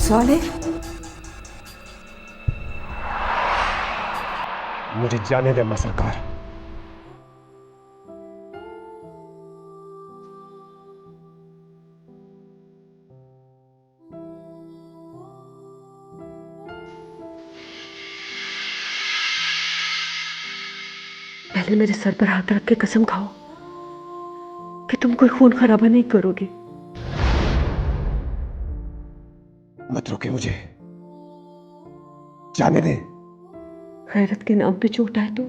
साले, मुझे जाने दे अम्मा सरकार। पहले मेरे सर पर हाथ रख के कसम खाओ कि तुम कोई खून खराबा नहीं करोगे। मत रोके मुझे, जाने दे। गैरत के नाम पे चोट आए तो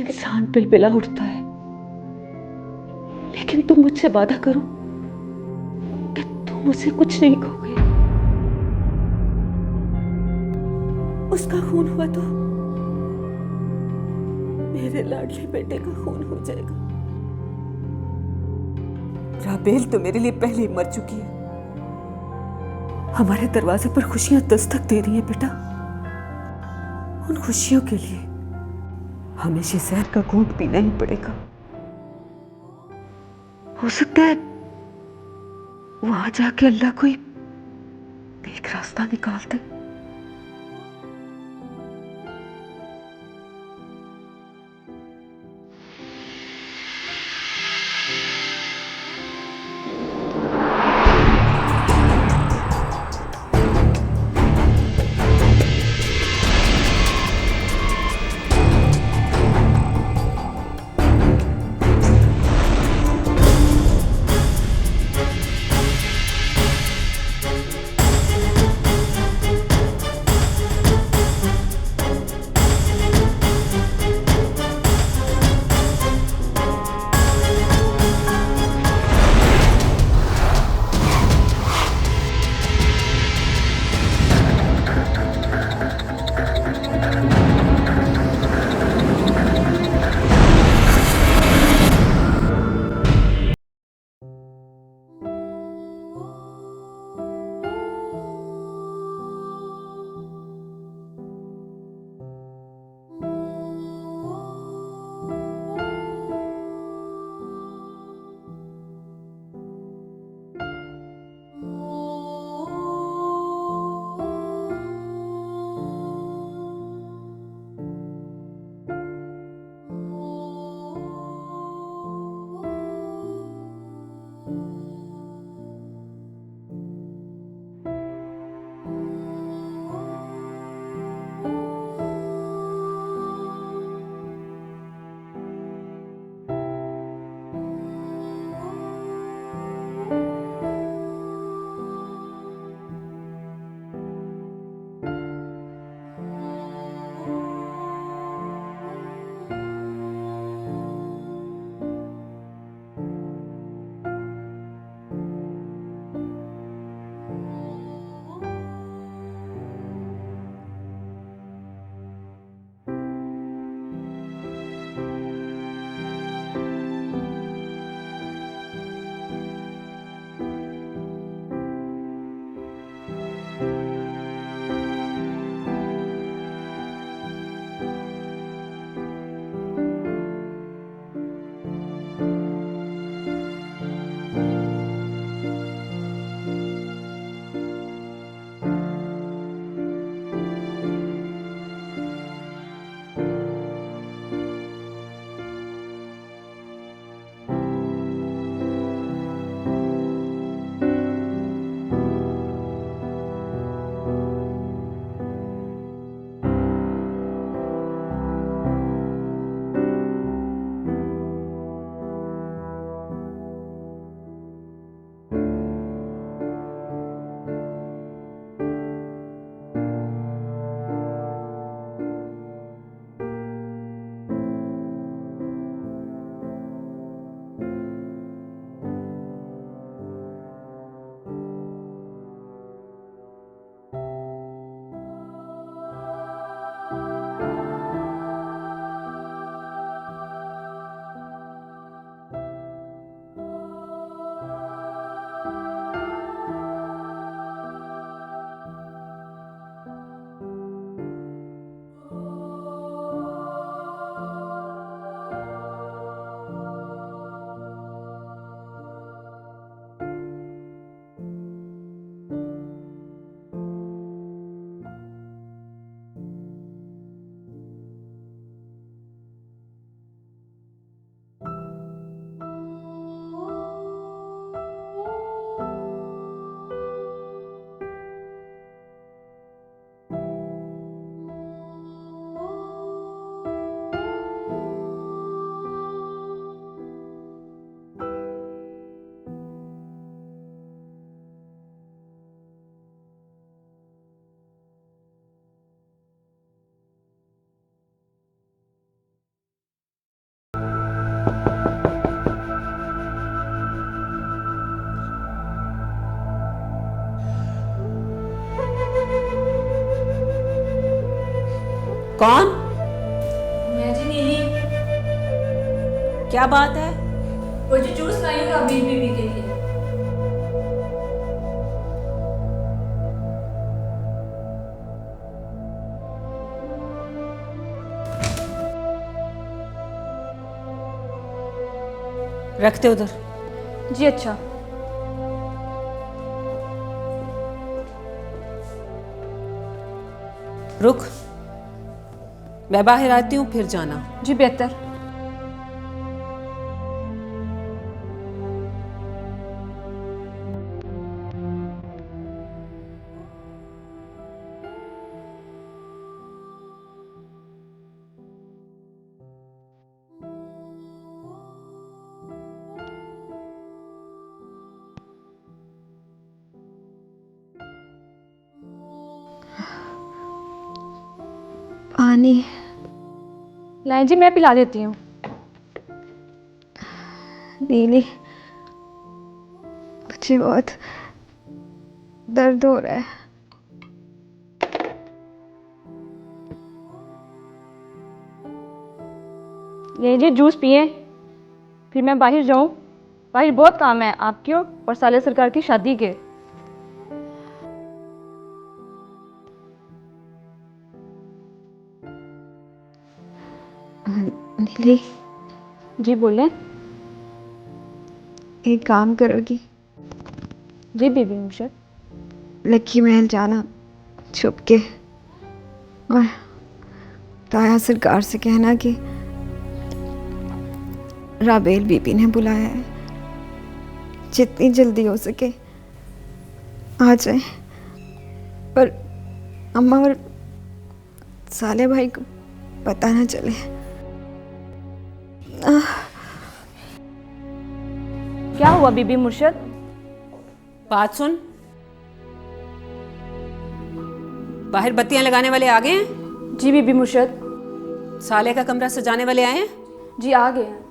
इंसान पिलपिला उठता है, लेकिन तुम मुझसे वादा करो कि तुम मुझसे कुछ नहीं कहोगे। उसका खून हुआ तो मेरे लाडले बेटे का खून हो जाएगा। राबेल तो मेरे लिए पहले ही मर चुकी है। हमारे दरवाजे पर खुशियां दस्तक दे रही हैं बेटा। उन खुशियों के लिए हमें शहर का घूंट पीना ही पड़ेगा। हो सकता है वहां जाके अल्लाह कोई नेक रास्ता निकाल दे। कौन? मैं जी नीली, क्या बात है? वो जो जूस लाई हूँ अभी बीबी के लिए। रखते उधर। जी अच्छा। रुक, मैं बाहर आती हूँ फिर जाना। जी बेहतर। पानी लाएं जी, मैं पिला देती हूँ। नीली, मुझे बहुत दर्द हो रहा है। ले जी जूस पिए, फिर मैं बाहर जाऊँ। बाहर बहुत काम है आपके और साले सरकार की शादी के। नीली, जी बोलें। एक काम करोगी? जी बीबी मुर्शद। लक्की महल जाना छुप के, और ताया सरकार से कहना कि राबेल बीबी ने बुलाया है, जितनी जल्दी हो सके आ जाए, पर अम्मा और साले भाई को पता ना चले। क्या हुआ बीबी मुर्शद? बात सुन, बाहर बत्तियां लगाने वाले आ गए हैं? जी बीबी मुर्शद। साले का कमरा सजाने वाले आए हैं? जी आ गए हैं।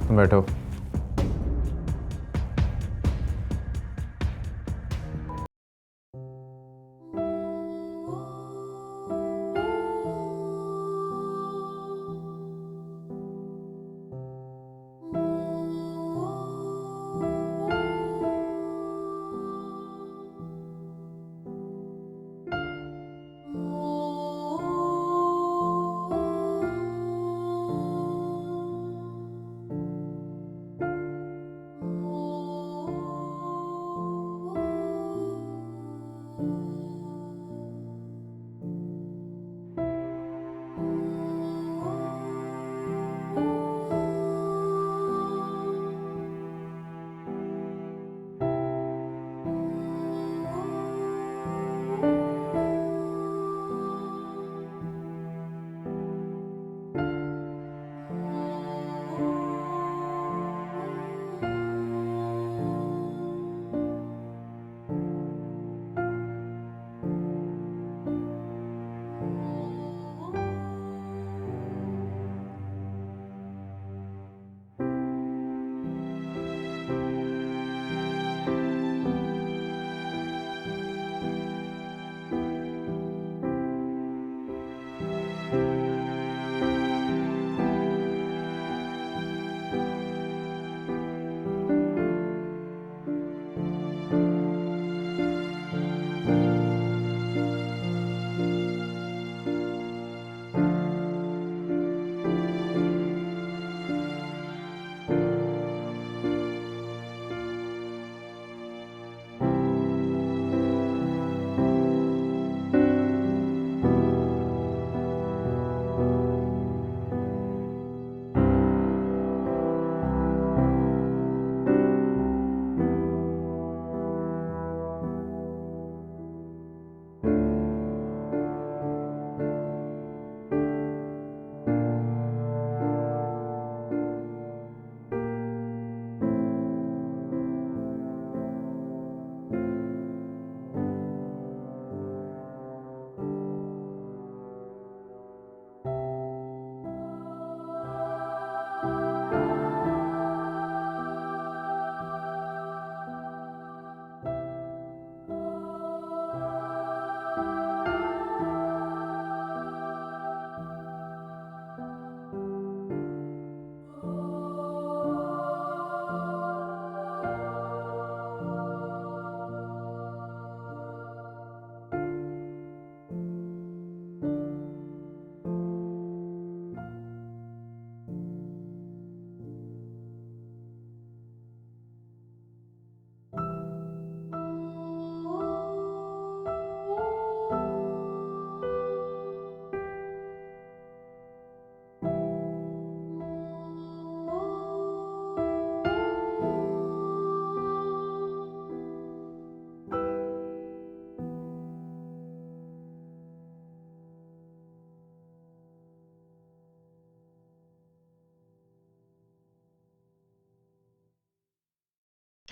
बैठो।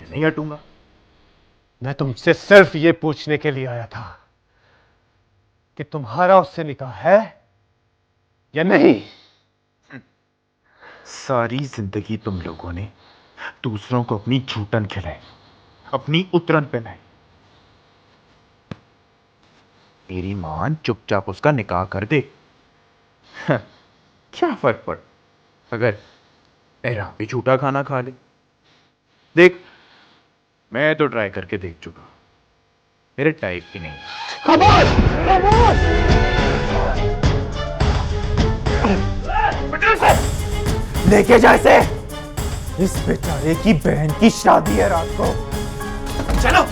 नहीं हटूंगा। मैं तुमसे सिर्फ ये पूछने के लिए आया था कि तुम्हारा उससे निकाह है या नहीं। सारी जिंदगी तुम लोगों ने दूसरों को अपनी झूठन खिलाई, अपनी उतरन पहनाई। मेरी मां चुपचाप उसका निकाह कर दे। क्या फर्क पड़ अगर मेरा भी झूठा खाना खा ले। देख, मैं तो ट्राई करके देख चुका, मेरे टाइप की नहीं। लेके जा इसे। इस बेचारे की बहन की शादी है रात को। चलो।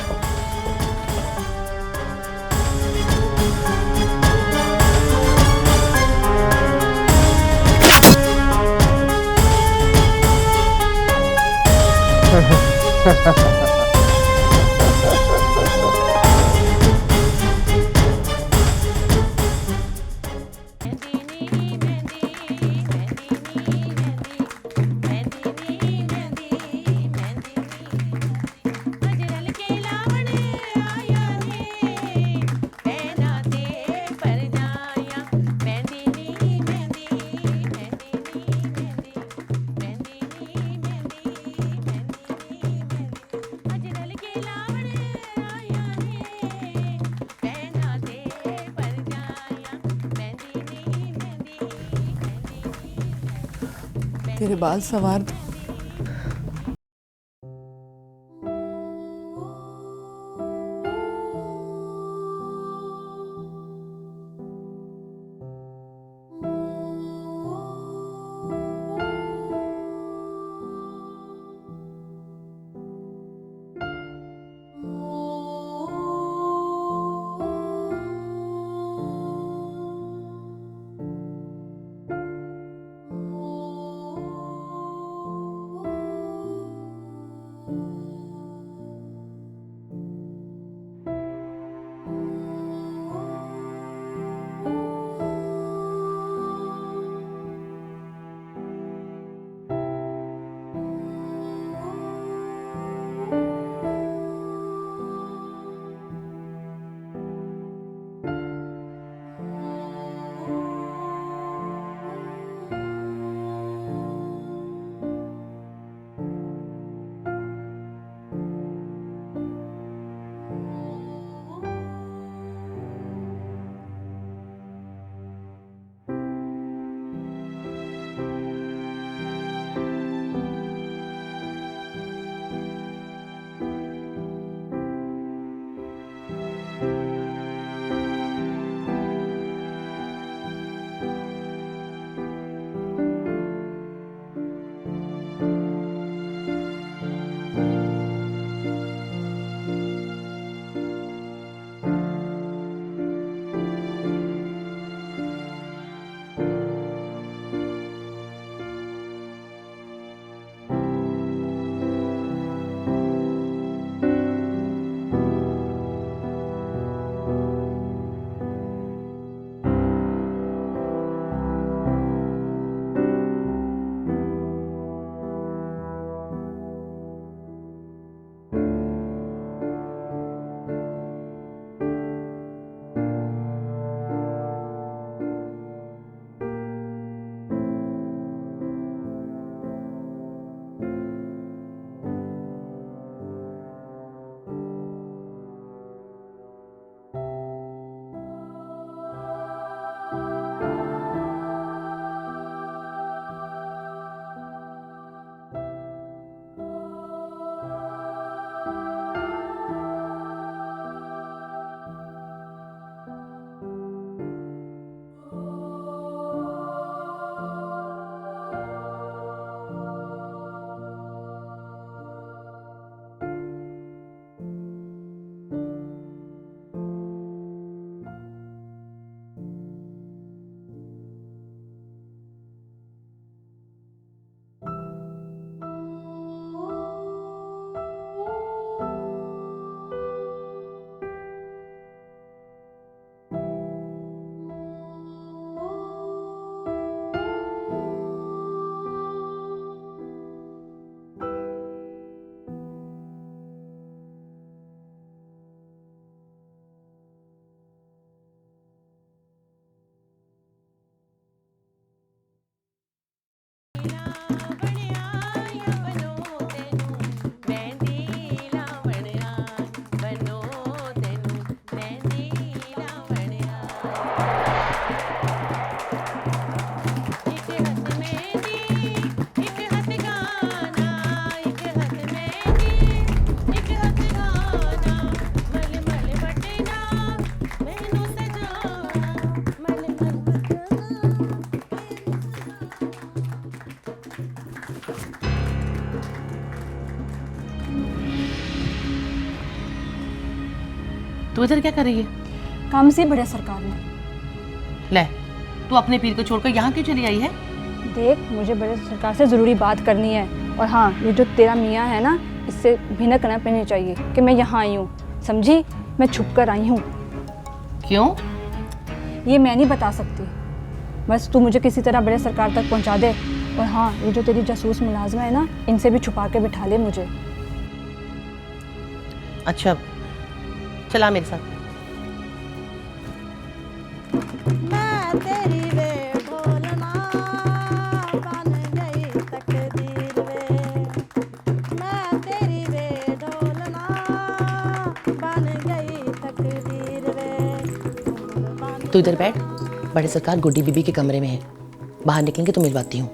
तेरे बाल संवार दूं। तू इधर क्या कर रही है? काम से बड़े सरकार ने। ले, तू अपने पीर को छोड़कर यहाँ क्यों चली आई है? देख, मुझे बड़े सरकार से ज़रूरी बात करनी है। और हाँ, ये जो तेरा मियाँ है ना, इससे भिनक करना पड़नी चाहिए कि मैं यहाँ आई हूँ, समझी? मैं छुप कर आई हूँ। क्यों? ये मैं नहीं बता सकती, बस तू मुझे किसी तरह बड़े सरकार तक पहुँचा दे। और हाँ, ये जो तेरी जासूस मुलाजमा है ना, इनसे भी छुपा के बिठा ले मुझे। अच्छा, चला मेरे साथ। मैं तेरी वे ढोलना बन गई तकदीर वे, मैं तेरी वे ढोलना बन गई तकदीर वे। तू इधर बैठ, बड़े सरकार गुड्डी बीबी के कमरे में है, बाहर निकलेंगे तो मिलवाती हूँ।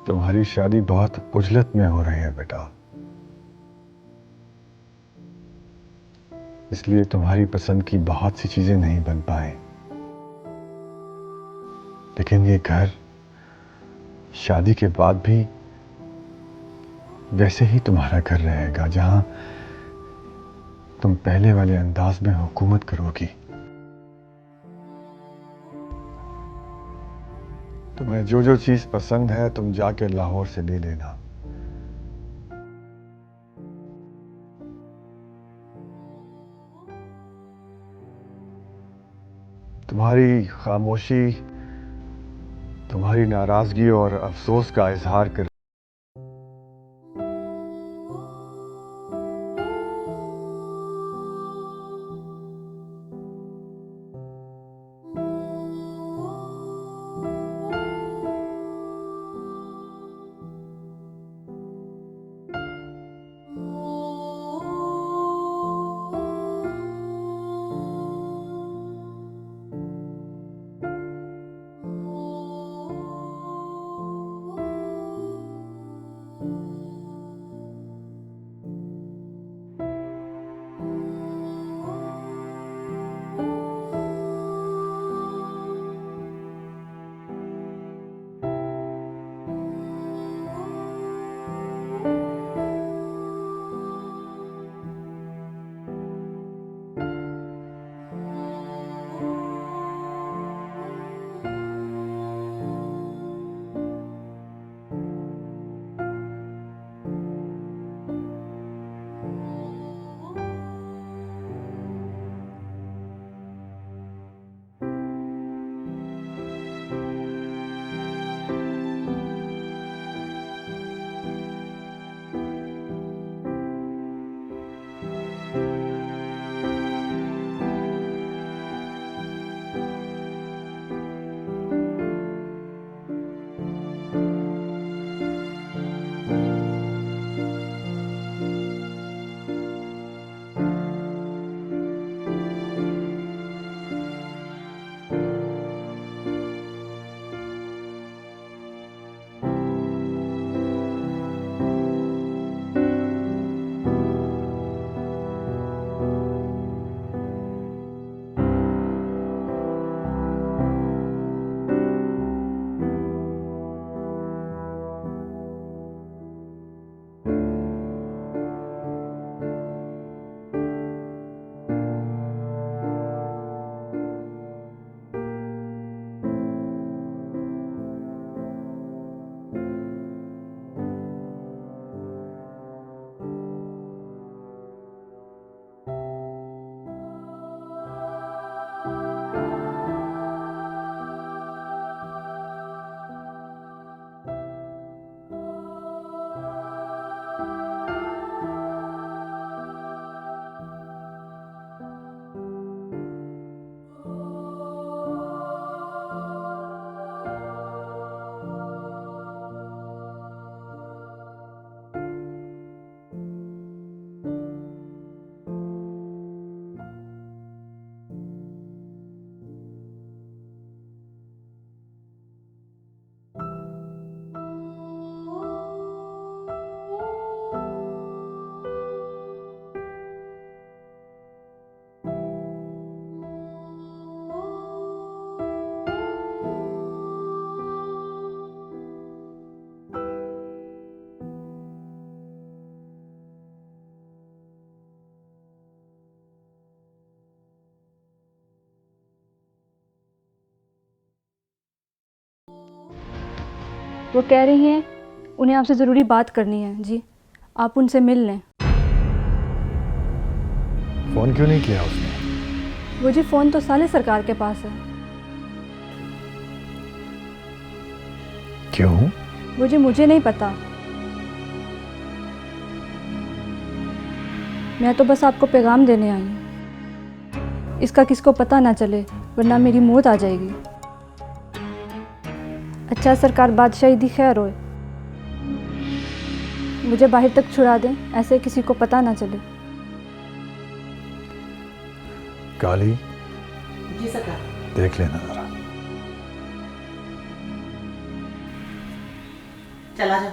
तुम्हारी शादी बहुत उजलत में हो रही है बेटा, इसलिए तुम्हारी पसंद की बहुत सी चीजें नहीं बन पाए। लेकिन ये घर शादी के बाद भी वैसे ही तुम्हारा घर रहेगा, जहां तुम पहले वाले अंदाज में हुकूमत करोगी। तुम्हें जो जो चीज पसंद है तुम जाके लाहौर से ले लेना। तुम्हारी खामोशी तुम्हारी नाराजगी और अफसोस का इजहार कर वो कह रही हैं उन्हें आपसे ज़रूरी बात करनी है। जी, आप उनसे मिल लें। फोन क्यों नहीं किया उसने? वो जी फ़ोन तो साले सरकार के पास है। क्यों? वो जी मुझे नहीं पता, मैं तो बस आपको पैगाम देने आई हूँ। इसका किसको पता ना चले, वरना मेरी मौत आ जाएगी। अच्छा सरकार बादशाही दी खैर होए, मुझे बाहर तक छुड़ा दें, ऐसे किसी को पता ना चले। काली, जी सरकार। देख लेना जरा। चला जा।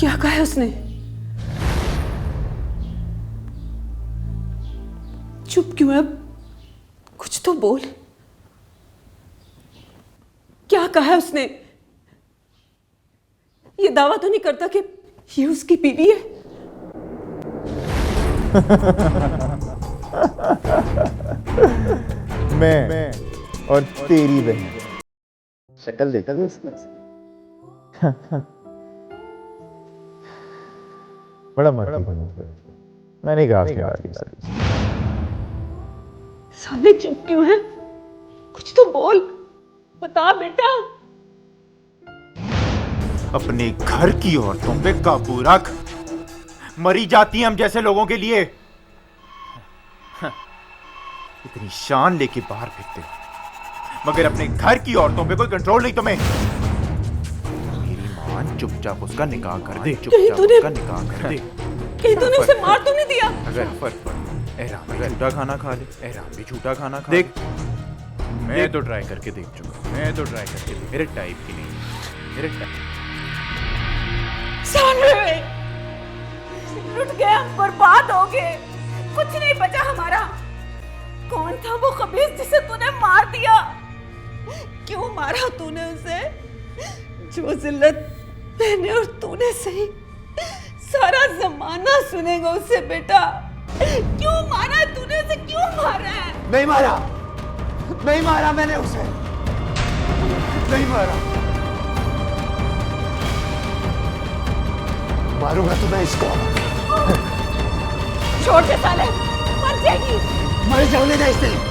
क्या कहा है उसने? चुप क्यों है अब? कुछ तो बोल। क्या कहा है उसने? ये दावा तो नहीं करता कि ये उसकी बीवी है? मैं और तेरी बहन। शक्ल देखा था इसमें? बड़ा मर्द मैंने कहा साले चुप क्यों है? कुछ तो बोल, बता बेटा। अपने घर की औरतों पे काबू रख। मरी जाती हैं हम जैसे लोगों के लिए। इतनी शान लेके बाहर फिरते मगर अपने घर की औरतों पे कोई कंट्रोल नहीं तुम्हें। मेरी मान चुपचाप उसका निकाह कर दे। चुपचाप उसका निकाह कर दे। कहीं तूने उसे मार तो नहीं दिया? अगर फर्क पड़ एहराम भी झूठा खाना खा ले। एहराम भी झूठा खाना खा देख। मैं तो ट्राई करके देख चुका। मैं तो ट्राई करके देख। मेरे टाइप की नहीं। मेरे टाइप। लुट गए हम, बर्बाद हो गए, कुछ नहीं बचा हमारा। कौन था वो खबीस जिसे तूने मार दिया? क्यों मारा तूने उसे? जो जिल्लत मैंने और तूने सही, सारा जमाना सुनेगा उसे बेटा। क्यों मारा तूने उसे, क्यों मारा है? नहीं मारा, नहीं मारा मैंने उसे, नहीं मारा। मारूंगा तो मैं इसको। छोड़ दे साले, मर जाएगी। मर जाने दे इसे।